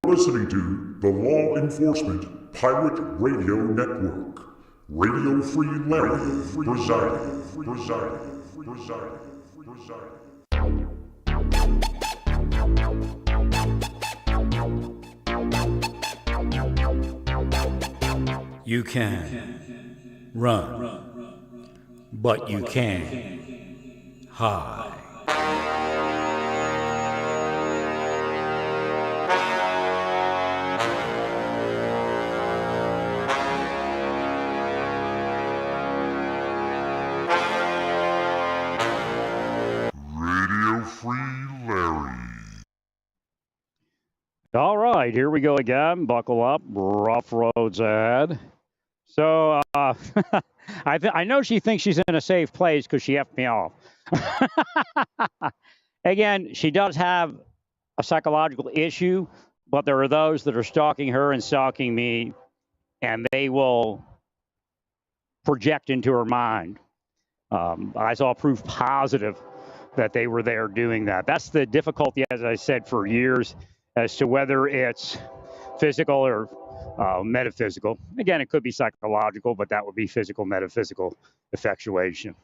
Listening to the Law Enforcement Pirate Radio Network. Radio Free Larry presiding. You can run, but you can't hide. Radio Free Larry. All right, here we go again. Buckle up, rough roads ahead. So I know she thinks she's in a safe place because she effed me off. Again, she does have a psychological issue, but there are those that are stalking her and stalking me, and they will project into her mind. I saw proof positive that they were there doing that. That's the difficulty, as I said, for years, as to whether it's physical or metaphysical. Again, it could be psychological, but that would be physical, metaphysical effectuation.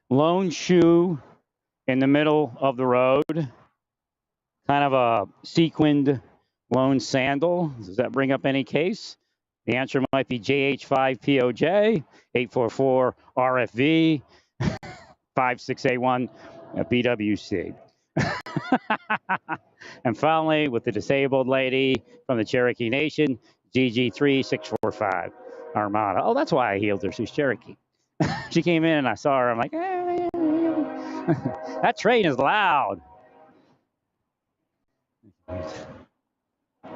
Lone shoe in the middle of the road, kind of a sequined lone sandal. Does that bring up any case? The answer might be JH5POJ, 844 RFV, 5681 BWC. And finally, with the disabled lady from the Cherokee Nation, GG3645 Armada. Oh, that's why I healed her. She's Cherokee. She came in and I saw her. I'm like, that train is loud.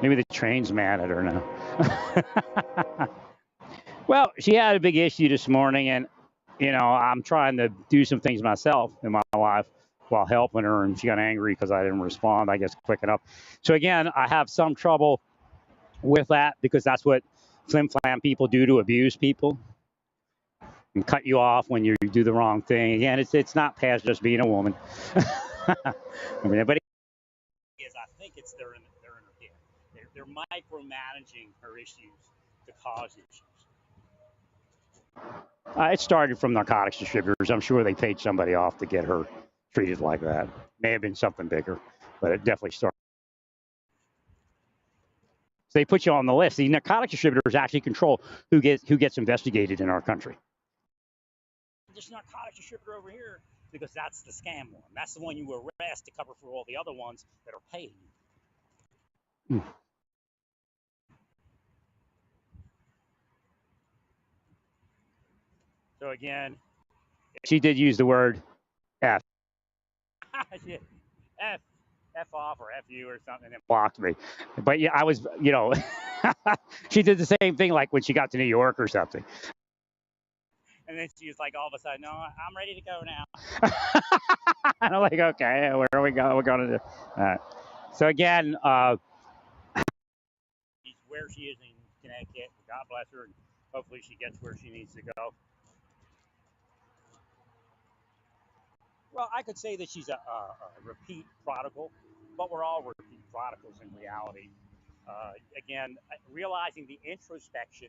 Maybe the train's mad at her now. Well, she had a big issue this morning, and I'm trying to do some things myself in my life while helping her, and she got angry because I didn't respond, I guess, quick enough. So again, I have some trouble with that because that's what flim-flam people do to abuse people and cut you off when you do the wrong thing. Again, it's not past just being a woman. But I think it's they're in her head. They're micromanaging her issues to cause issues. It started from narcotics distributors. I'm sure they paid somebody off to get her treated like that. May have been something bigger, but it definitely started. So they put you on the list. The narcotics distributors actually control who gets investigated in our country. This narcotics distributor over here, because that's the scam one. That's the one you arrest to cover for all the other ones that are paid. So again, she did use the word F. F off or F you or something, and it blocked me. But yeah, I was, she did the same thing like when she got to New York or something. And then she was like, all of a sudden, no, I'm ready to go now. And I'm like, okay, where are we going? We're going to do. So again, she's where she is in Connecticut. God bless her, and hopefully she gets where she needs to go. Well, I could say that she's a repeat prodigal, but we're all repeat prodigals in reality. Again, realizing the introspection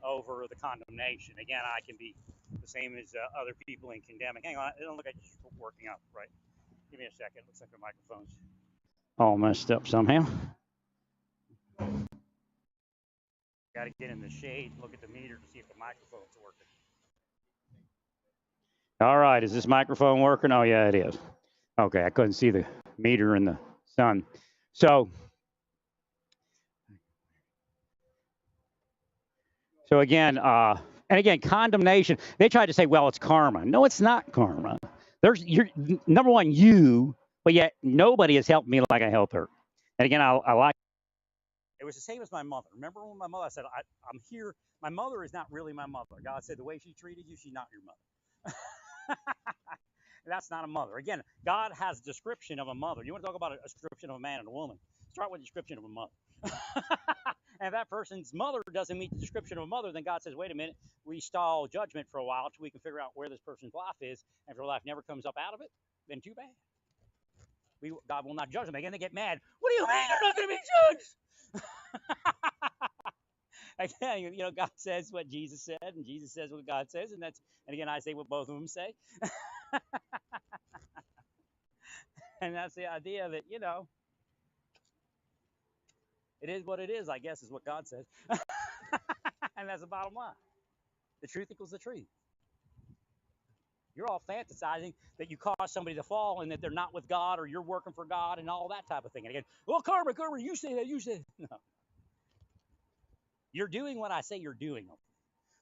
over the condemnation. Again, I can be the same as other people in condemning. Hang on, it don't look like it's working out right. Give me a second. Looks like the microphone's all messed up somehow. Got to get in the shade, look at the meter to see if the microphone's working. All right, is this microphone working? Oh, yeah, it is. Okay, I couldn't see the meter in the sun. So again, condemnation. They tried to say, well, it's karma. No, it's not karma. You're number one, but yet nobody has helped me like I help her. And again, I like. It was the same as my mother. Remember when my mother said, I'm here. My mother is not really my mother. God said the way she treated you, she's not your mother. That's not a mother. Again, God has a description of a mother. You want to talk about a description of a man and a woman? Start with a description of a mother. And if that person's mother doesn't meet the description of a mother, then God says, wait a minute, we stall judgment for a while till we can figure out where this person's life is. And if their life never comes up out of it, then too bad. God will not judge them. Again, they get mad. What do you mean they're not going to be judged? Again, God says what Jesus said, and Jesus says what God says, and again, I say what both of them say. And that's the idea that, it is what it is, I guess, is what God says. And that's the bottom line. The truth equals the truth. You're all fantasizing that you cause somebody to fall and that they're not with God or you're working for God and all that type of thing. And again, well, Carver, you say that, you say that. No. You're doing what I say you're doing.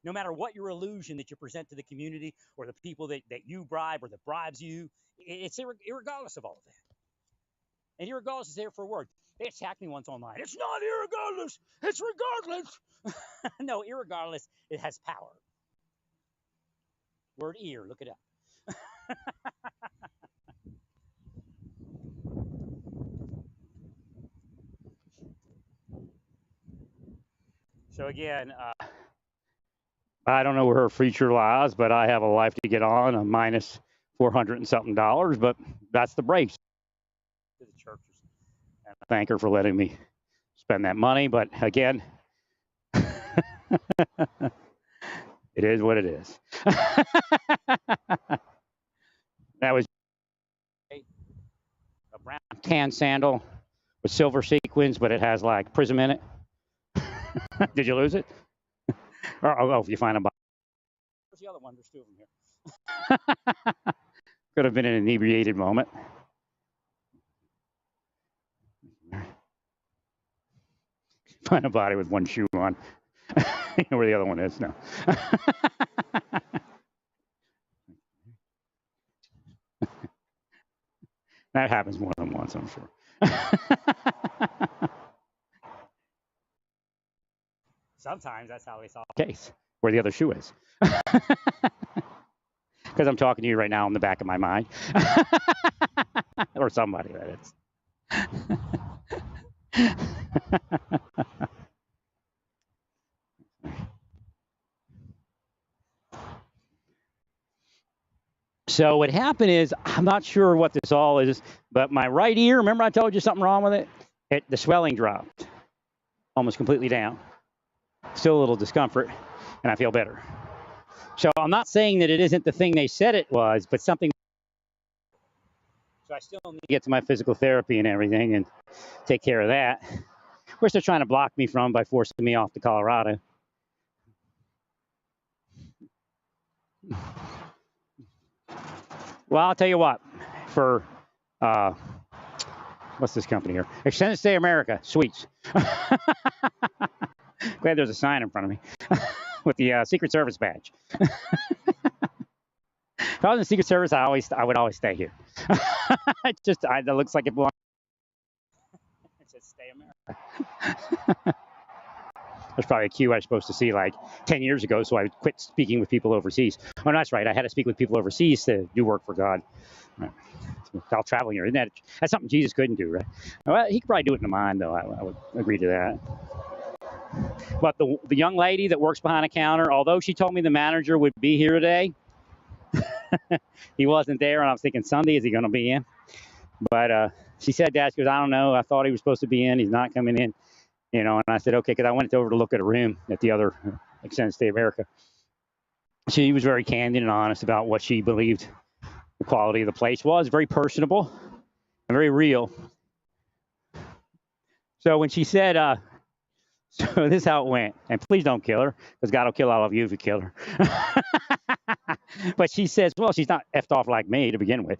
No matter what your illusion that you present to the community or the people that you bribe or that bribes you, it's irregardless of all of that. And irregardless is there for a word. They attacked me once online. It's not irregardless. It's regardless. No, irregardless, it has power. Word ear, look it up. So again, I don't know where her future lies, but I have a life to get on. I'm minus $400 and something, but that's the breaks to the churches. And I thank her for letting me spend that money. But again, it is what it is. That was a brown tan sandal with silver sequins, but it has like prism in it. Did you lose it? Oh, if you find a bottle. Where's the other one? There's two of them here. Could have been an inebriated moment. Find a body with one shoe on. You know where the other one is now. That happens more than once, I'm sure. Sometimes that's how they solve the case, where the other shoe is. Because I'm talking to you right now in the back of my mind. Or somebody, that is. So what happened is, I'm not sure what this all is, but my right ear, remember I told you something wrong with it? The swelling dropped almost completely down. Still a little discomfort, and I feel better. So I'm not saying that it isn't the thing they said it was, but something. So I still need to get to my physical therapy and everything and take care of that, which they're trying to block me from by forcing me off to Colorado. Well, I'll tell you what, for, what's this company here? Extended Stay America, Sweets. Glad there's a sign in front of me with the Secret Service badge. If I was in the Secret Service, I would always stay here. It looks like it belongs. It says Stay America. There's probably a cue I was supposed to see like 10 years ago, so I quit speaking with people overseas. Oh, that's right. I had to speak with people overseas to do work for God. While traveling here, that's something Jesus couldn't do, right? Well, he could probably do it in the mind, though. I would agree to that. But the young lady that works behind a counter, although she told me the manager would be here today, he wasn't there, and I was thinking, Sunday, is he going to be in? But she said that. She goes, I don't know. I thought he was supposed to be in. He's not coming in. And I said, okay, because I went over to look at a room at the other Extended Stay America. She was very candid and honest about what she believed the quality of the place was, very personable and very real. So when she said, so this is how it went, and please don't kill her, because God will kill all of you if you kill her. But she says, well, she's not effed off like me to begin with.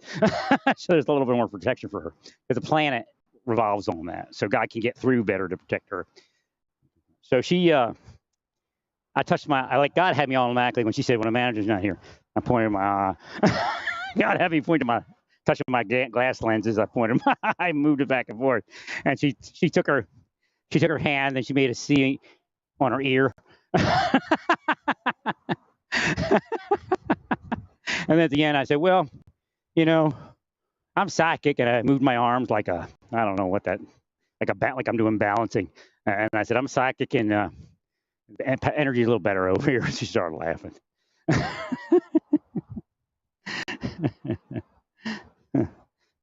So there's a little bit more protection for her, because the planet revolves on that, so God can get through better to protect her. So God had me automatically when she said, when a manager's not here, I pointed my eye. God had me touching my glass lenses. I pointed I moved it back and forth, and she took her hand and she made a C on her ear. And at the end I said, well, I'm psychic, and I moved my arms like I don't know what that like I'm doing balancing. And I said, I'm psychic and energy's a little better over here. She started laughing.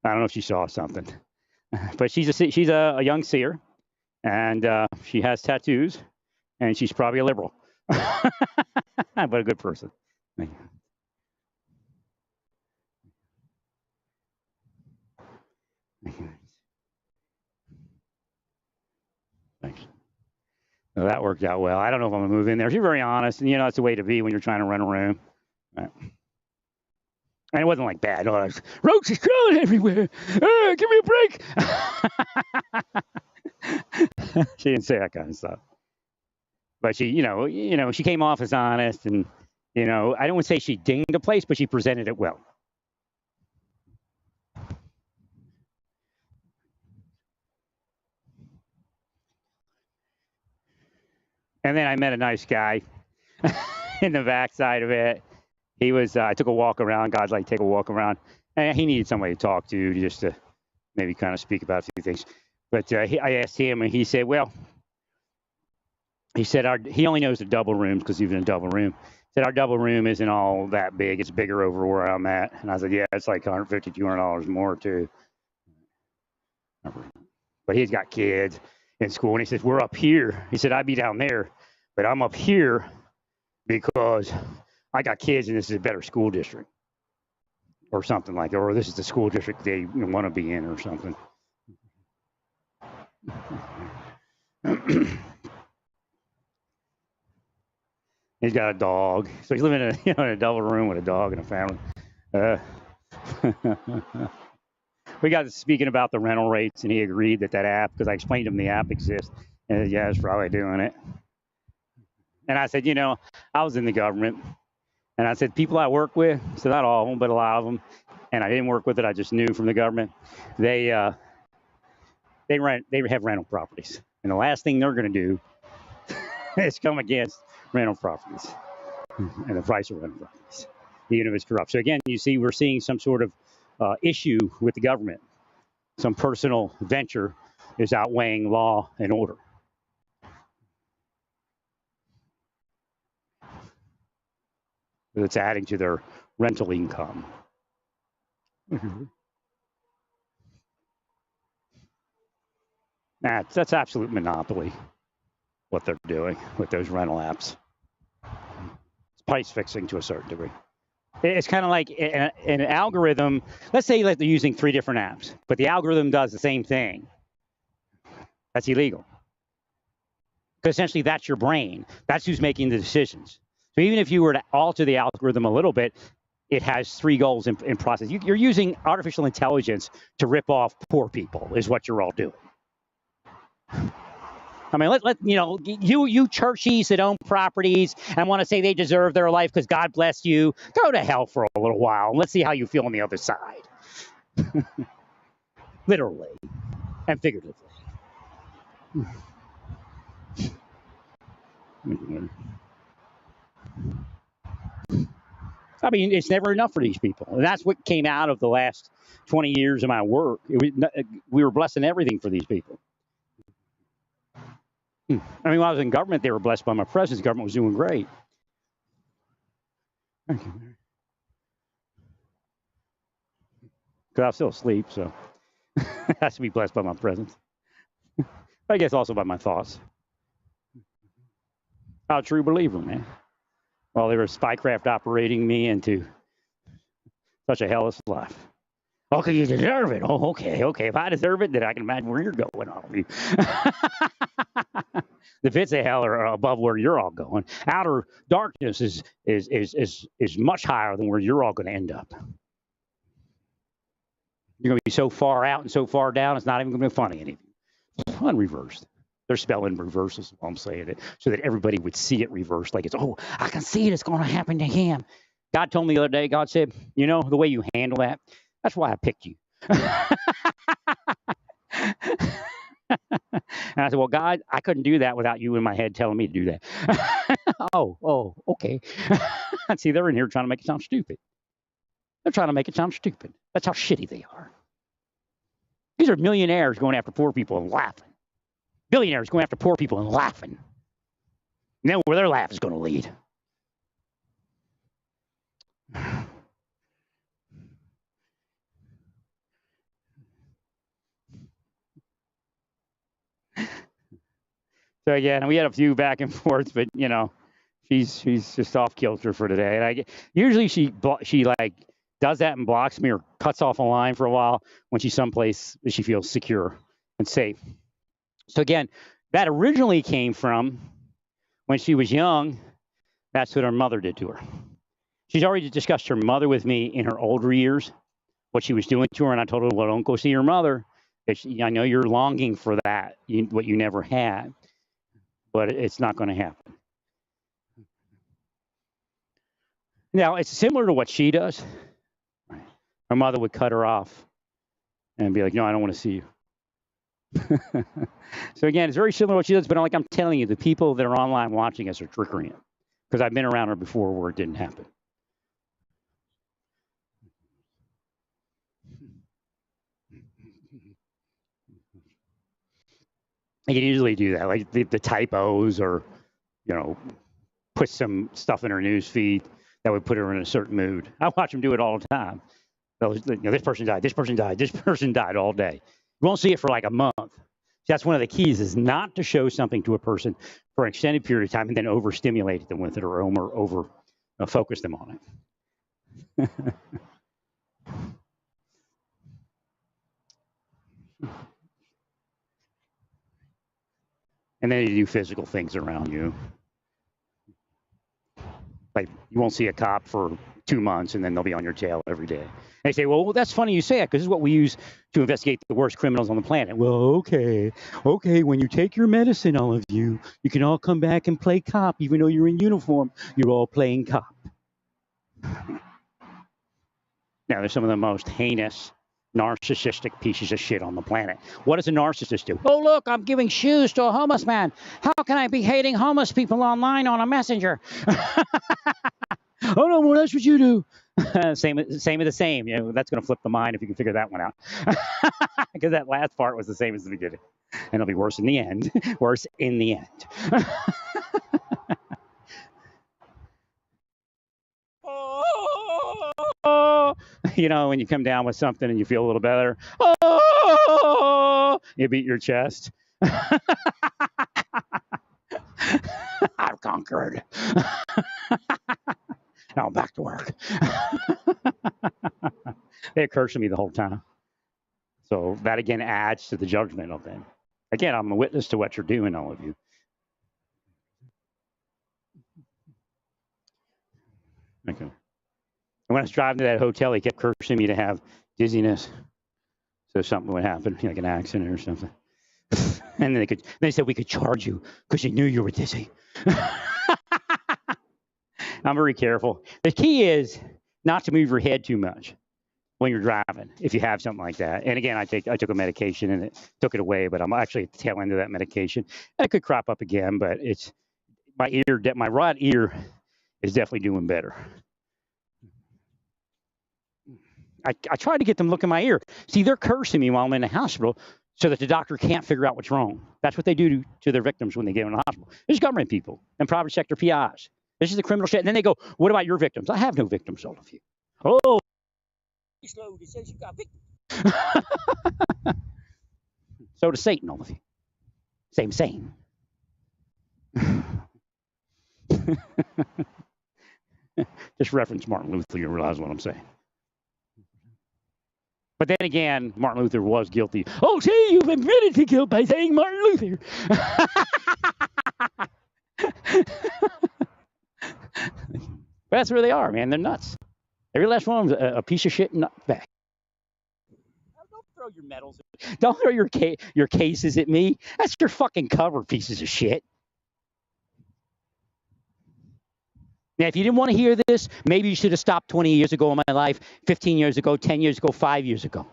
I don't know if she saw something, but she's a young seer, and she has tattoos, and she's probably a liberal, but a good person. Thanks. So that worked out well. I don't know if I'm gonna move in there. She's very honest, and you know that's the way to be when you're trying to rent a room. Right. And it wasn't like bad. Oh, roaches crawling everywhere. Give me a break. She didn't say that kind of stuff. But she, she came off as honest, and I don't want to say she dinged the place, but she presented it well. And then I met a nice guy in the backside of it. He was, I took a walk around. God's like, take a walk around. And he needed somebody to talk to just to maybe kind of speak about a few things. But I asked him, and he said, well, he said he only knows the double rooms because he's in a double room. He said, our double room isn't all that big. It's bigger over where I'm at. And I said, yeah, it's like $150, $200 more, too. But he's got kids in school, and he says, we're up here. He said, I'd be down there, but I'm up here because I got kids, and this is a better school district or something like that, or this is the school district they want to be in or something. He's got a dog, so he's living in a double room with a dog and a family. We got to speaking about the rental rates, and he agreed that app, because I explained to him the app exists, and yeah, it's probably doing it. And I said, I was in the government, and I said, people I work with, so not all of them, but a lot of them, and I didn't work with it, I just knew from the government, they have rental properties, and the last thing they're going to do is come against rental properties and the price of rental properties, even if it's corrupt. So again, you see, we're seeing some sort of issue with the government. Some personal venture is outweighing law and order. It's adding to their rental income. That's absolute monopoly, what they're doing with those rental apps. It's price fixing to a certain degree. It's kind of like an algorithm. Let's say that they're using 3 different apps, but the algorithm does the same thing. That's illegal. Because essentially that's your brain. That's who's making the decisions. So even if you were to alter the algorithm a little bit, it has 3 goals in process. You're using artificial intelligence to rip off poor people is what you're all doing. I mean, you churchies that own properties and want to say they deserve their life because God bless you, go to hell for a little while and let's see how you feel on the other side. Literally and figuratively. I mean, it's never enough for these people. And that's what came out of the last 20 years of my work. We were blessing everything for these people. I mean, when I was in government, they were blessed by my presence. The government was doing great. Thank you, Mary. Because I was still asleep, so it has to be blessed by my presence. But I guess also by my thoughts. I'm a true believer, man. Well, there was spycraft operating me into such a hellish life. Okay, you deserve it. Oh, okay. If I deserve it, then I can imagine where you're going, all of you. The pits of hell are above where you're all going. Outer darkness is much higher than where you're all going to end up. You're going to be so far out and so far down, it's not even going to be funny anymore. Unreversed. They're spelling reversals while I'm saying it, so that everybody would see it reversed. Like I can see it. It's going to happen to him. God told me the other day, God said, the way you handle that, that's why I picked you. And I said, well, God, I couldn't do that without you in my head telling me to do that. Oh, okay. See, they're in here trying to make it sound stupid. They're trying to make it sound stupid. That's how shitty they are. These are millionaires going after poor people and laughing. Billionaires going after poor people and laughing. And then where their laugh is going to lead. So again, we had a few back and forth, but you know, she's just off kilter for today. And usually she like does that and blocks me or cuts off a line for a while when she's someplace that she feels secure and safe. So again, that originally came from when she was young. That's what her mother did to her. She's already discussed her mother with me in her older years, what she was doing to her, and I told her, well, don't go see your mother. I know you're longing for that, what you never had, but it's not going to happen. Now, it's similar to what she does. Her mother would cut her off and be like, no, I don't want to see you. So again, it's very similar to what she does, but like I'm telling you, the people that are online watching us are triggering it because I've been around her before where it didn't happen. They can usually do that, like the typos or, you know, put some stuff in her news feed that would put her in a certain mood. I watch them do it all the time. This person died, this person died, this person died all day. You won't see it for like a month. That's one of the keys is not to show something to a person for an extended period of time and then overstimulate them with it or over focus them on it. And then you do physical things around you. Like you won't see a cop for 2 months and then they'll be on your tail every day. They say, well, that's funny you say that because this is what we use to investigate the worst criminals on the planet. Well, okay, when you take your medicine, all of you can all come back and play cop. Even though you're in uniform, you're all playing cop. Now, they're some of the most heinous, narcissistic pieces of shit on the planet. What does a narcissist do? Oh, look, I'm giving shoes to a homeless man. How can I be hating homeless people online on a messenger? Oh, no, well, that's what you do. Same of the same. You know, that's going to flip the mind if you can figure that one out. Because that last part was the same as the beginning. And it'll be worse in the end. Worse in the end. Oh, you know, when you come down with something and you feel a little better. Oh, you beat your chest. I've conquered. Now I'm back to work. They curse me the whole time. So that again adds to the judgment of them. Again, I'm a witness to what you're doing, all of you. Okay. And when I was driving to that hotel, he kept cursing me to have dizziness. So something would happen, like an accident or something. And then they said we could charge you because you knew you were dizzy. I'm very careful. The key is not to move your head too much when you're driving, if you have something like that. And again, I took a medication and it took it away, but I'm actually at the tail end of that medication. And it could crop up again, but it's my right ear is definitely doing better. I tried to get them to look in my ear. See, they're cursing me while I'm in the hospital so that the doctor can't figure out what's wrong. That's what they do to their victims when they get in the hospital. This is government people and private sector PIs. This is the criminal shit. And then they go, what about your victims? I have no victims, all of you. Oh, slow. It says you got victims. So does Satan, all of you. Same. Just reference Martin Luther, you realize what I'm saying. But then again, Martin Luther was guilty. Oh, see, you've admitted to guilt by saying Martin Luther. That's where they are, man. They're nuts. Every last one of them's a piece of shit nutbag. Don't throw your medals at me. Don't throw your cases at me. That's your fucking cover, pieces of shit. Now, if you didn't want to hear this, maybe you should have stopped 20 years ago in my life, 15 years ago, 10 years ago, 5 years ago.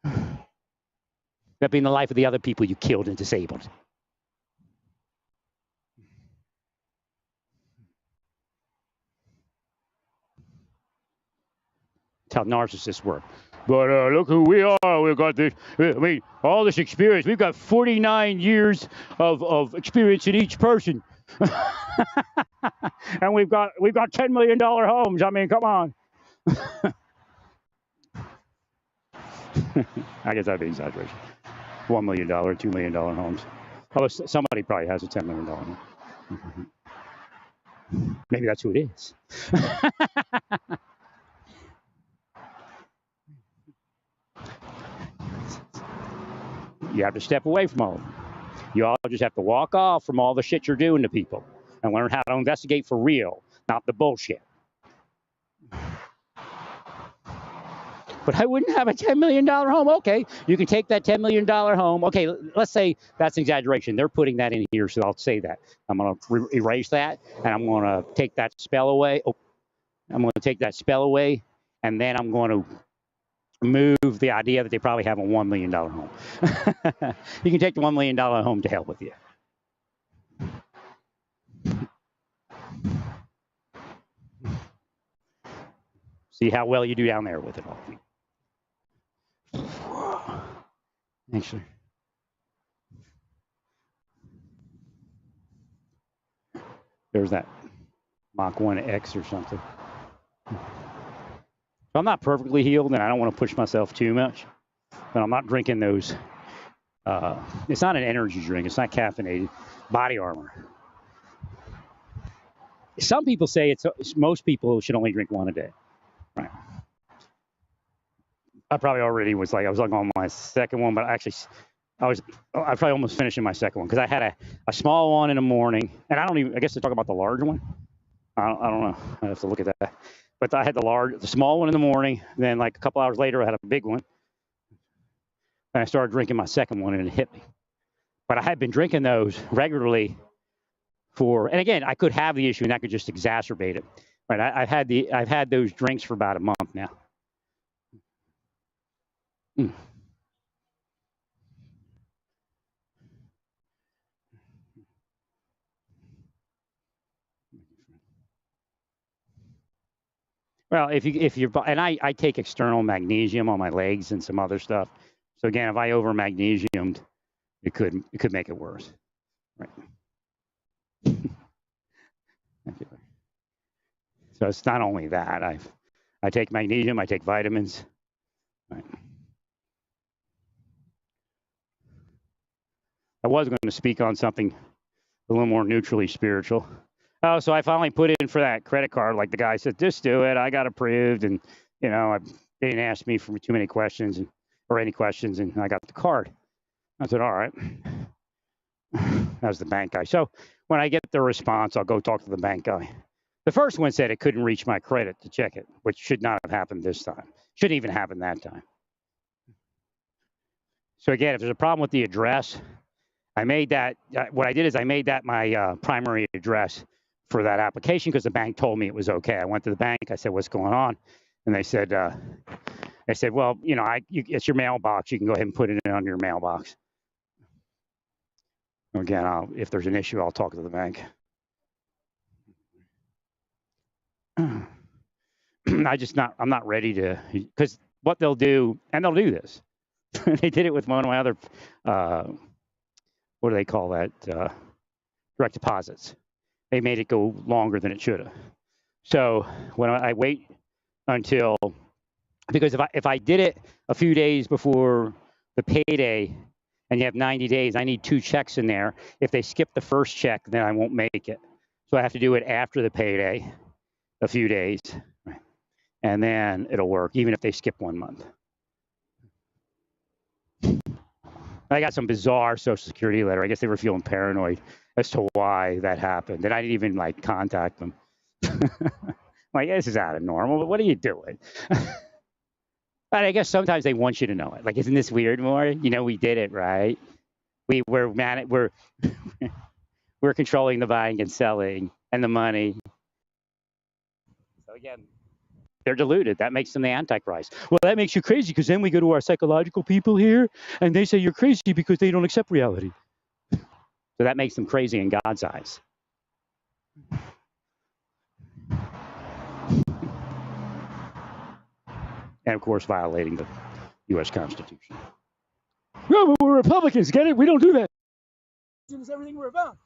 That being the life of the other people you killed and disabled. That's how narcissists work. But look who we are. We've got this. I mean, all this experience. We've got 49 years of experience in each person, and we've got $10 million homes. I mean, come on. I guess that'd be exaggeration. $1 million, $2 million homes. Although somebody probably has a $10 million home. Maybe that's who it is. You have to step away from all of it. You all just have to walk off from all the shit you're doing to people and learn how to investigate for real, not the bullshit. But I wouldn't have a $10 million home. Okay, you can take that $10 million home. Okay, let's say that's an exaggeration. They're putting that in here, so I'll say that. I'm going to erase that, and I'm going to take that spell away. Oh, I'm going to take that spell away, and then I'm going to move the idea that they probably have a $1 million home. You can take the $1 million home to hell with you. See how well you do down there with it all. Actually, there's that Mach 1X or something. I'm not perfectly healed, and I don't want to push myself too much, but I'm not drinking those. It's not an energy drink. It's not caffeinated. Body Armor. Some people say most people should only drink one a day. Right. I probably already was I was on my second one, but actually, I probably almost finishing my second one because I had a small one in the morning, and I guess they talk about the large one. I don't know. I have to look at that. But I had the small one in the morning. Then like a couple hours later, I had a big one. And I started drinking my second one, and it hit me. But I had been drinking those regularly and again, I could have the issue, and that could just exacerbate it. But I've had those drinks for about a month now. Well, if you're, and I take external magnesium on my legs and some other stuff. So again, if I over magnesiumed, it could make it worse. Right. So it's not only that. I take magnesium, I take vitamins. Right. I was going to speak on something a little more neutrally spiritual. Oh, so I finally put in for that credit card. Like the guy said, just do it. I got approved, and they didn't ask me for too many questions or any questions, and I got the card. I said, all right. That was the bank guy. So when I get the response, I'll go talk to the bank guy. The first one said it couldn't reach my credit to check it, which should not have happened this time. Shouldn't even happen that time. So again, if there's a problem with the address, I made that. What I did is I made that my primary address for that application because the bank told me it was okay. I went to the bank. I said, "What's going on?" And they said, "Well, it's your mailbox. You can go ahead and put it on your mailbox." Again, if there's an issue, I'll talk to the bank. I'm not ready to, because what they'll do, and they'll do this. They did it with one of my other, what do they call that? Direct deposits. They made it go longer than it should have. So when I wait until, because if I did it a few days before the payday and you have 90 days, I need 2 checks in there. If they skip the first check, then I won't make it. So I have to do it after the payday, a few days, right? And then it'll work, even if they skip 1 month. I got some bizarre Social Security letter. I guess they were feeling paranoid as to why that happened. And I didn't even contact them. Like, this is out of normal, but what are you doing? But I guess sometimes they want you to know it. Like, isn't this weird, Maury? We did it, right? We're controlling the buying and selling and the money. So again, they're deluded. That makes them the Antichrist. Well, that makes you crazy because then we go to our psychological people here and they say you're crazy because they don't accept reality. So that makes them crazy in God's eyes. and of course violating the U.S. Constitution. No, but we're Republicans. Get it? We don't do that. It's everything we're about.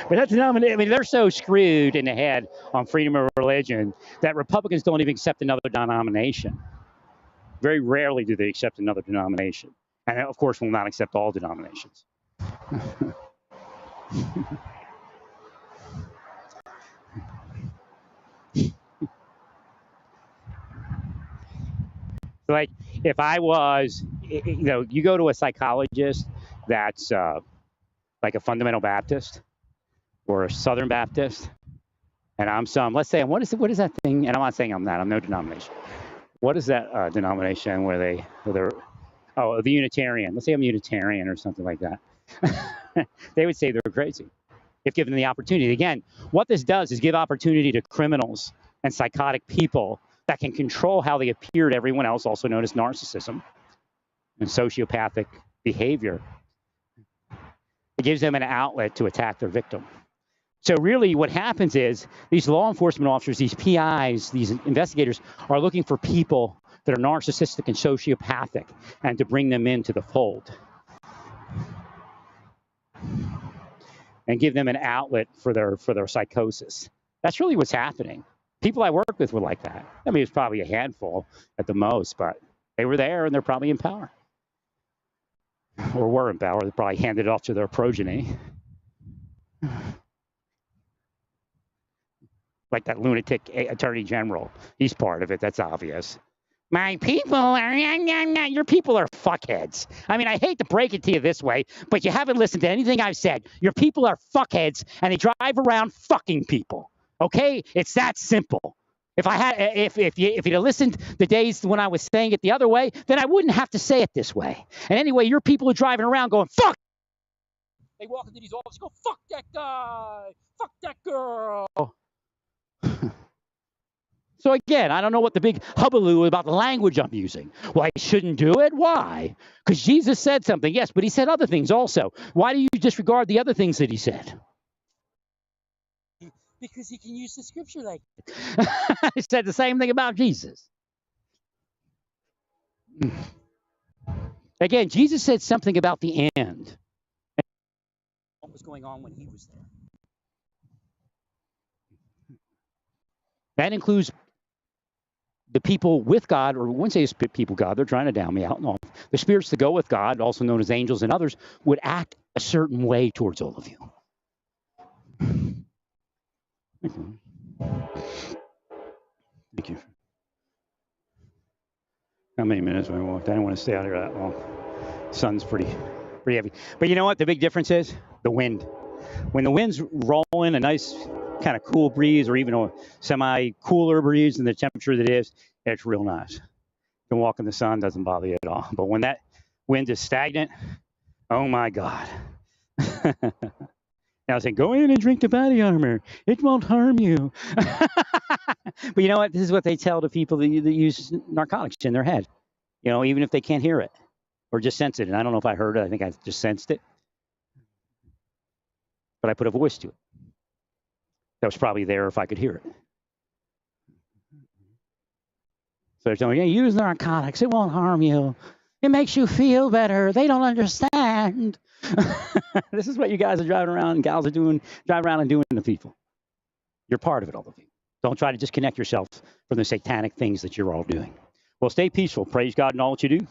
But that denomination, I mean, they're so screwed in the head on freedom of religion that Republicans don't even accept another denomination. Very rarely do they accept another denomination. And of course, will not accept all denominations. Like, if I was, you go to a psychologist that's like a fundamental Baptist or a Southern Baptist, and I'm let's say, what is that thing? And I'm not saying I'm that, I'm no denomination. What is that denomination where they're, the Unitarian. Let's say I'm Unitarian or something like that. They would say they're crazy if given the opportunity. Again, what this does is give opportunity to criminals and psychotic people that can control how they appear to everyone else, also known as narcissism and sociopathic behavior. It gives them an outlet to attack their victim. So really what happens is these law enforcement officers, these PIs, these investigators are looking for people that are narcissistic and sociopathic and to bring them into the fold and give them an outlet for their psychosis. That's really what's happening. People I worked with were like that. I mean, it's probably a handful at the most, but they were there and they're probably in power. Or were in power. They probably handed it off to their progeny. Like that lunatic attorney general. He's part of it. That's obvious. My people are, your people are fuckheads. I mean, I hate to break it to you this way, but you haven't listened to anything I've said. Your people are fuckheads, and they drive around fucking people. Okay? It's that simple. If you'd have listened the days when I was saying it the other way, then I wouldn't have to say it this way. And anyway, your people are driving around going, fuck! They walk into these offices and go, fuck that guy! Fuck that girl! So again, I don't know what the big hubbub about the language I'm using. Well, I shouldn't do it? Why? Because Jesus said something, yes, but he said other things also. Why do you disregard the other things that he said? Because he can use the scripture like that. He said the same thing about Jesus. Again, Jesus said something about the end. What was going on when he was there? That includes the people with God, or I wouldn't say it's people God, they're trying to down me out. No. The spirits that go with God, also known as angels and others, would act a certain way towards all of you. Thank you. How many minutes have I walked? I don't want to stay out here that long. Sun's pretty heavy. But you know what the big difference is? The wind. When the wind's rolling, a nice kind of cool breeze, or even a semi-cooler breeze than the temperature that is, it's real nice. You can walk in the sun, doesn't bother you at all. But when that wind is stagnant, oh my God. Now I say, go in and drink the body armor. It won't harm you. But you know what? This is what they tell the people that use narcotics in their head. You know, even if they can't hear it or just sense it. And I don't know if I heard it. I think I just sensed it. But I put a voice to it. That was probably there if I could hear it. So they're telling me, yeah, use narcotics. It won't harm you. It makes you feel better. They don't understand. This is what you guys are driving around and gals are driving around and doing to people. You're part of it, all of you. Don't try to disconnect yourself from the satanic things that you're all doing. Well, stay peaceful. Praise God in all that you do.